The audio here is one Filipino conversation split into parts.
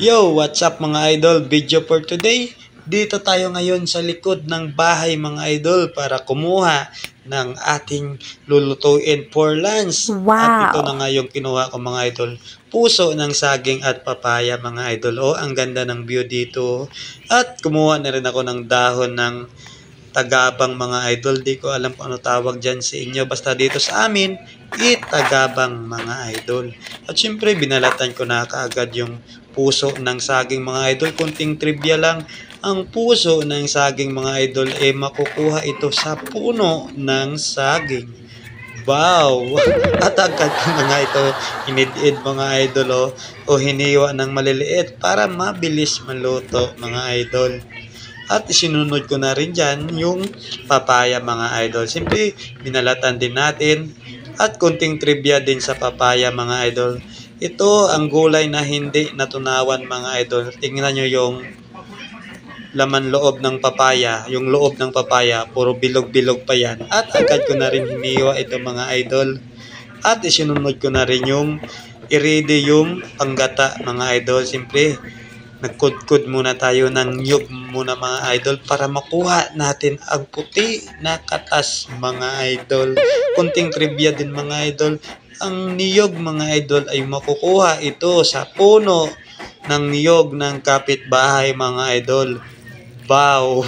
Yo, what's up mga idol? Video for today. Dito tayo ngayon sa likod ng bahay mga idol para kumuha ng ating lulutuin for lunch. Wow! At ito na nga yung kinuha ko mga idol. Puso ng saging at papaya mga idol. Oh, ang ganda ng view dito. At kumuha na rin ako ng dahon ng tagabang mga idol. Di ko alam kung ano tawag dyan sa inyo. Basta dito sa amin, itagabang mga idol. At syempre, binalatan ko na kaagad yung puso ng saging mga idol. Kunting trivia lang, ang puso ng saging mga idol makukuha ito sa puno ng saging. Wow! At agad ko na nga ito inid-id mga idol o hiniwa ng maliliit para mabilis maluto mga idol. At isinunod ko na rin dyan yung papaya mga idol. Siyempre, binalatan din natin. At kunting trivia din sa papaya mga idol. Ito ang gulay na hindi natunawan mga idol. Tingnan nyo yung laman loob ng papaya. Yung loob ng papaya, puro bilog-bilog pa yan. At agad ko na rin hiniwa ito mga idol. At isinunod ko na rin yung i-ready yung panggata mga idol. Siyempre, nagkudkud muna tayo ng niyog muna mga idol para makuha natin ang puti na katas mga idol. Kunting trivia din mga idol. Ang niyog mga idol ay makukuha ito sa puno ng niyog ng kapitbahay mga idol. Wow!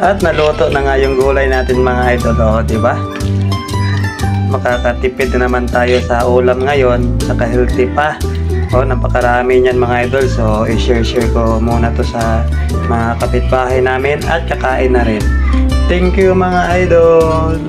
At naluto na nga yung gulay natin mga idol, di ba? Makakatipid na naman tayo sa ulam ngayon, saka healthy pa. Napakarami niyan mga idol. So, i-share ko muna to sa mga kapitbahay namin at kakain na rin. Thank you mga idol!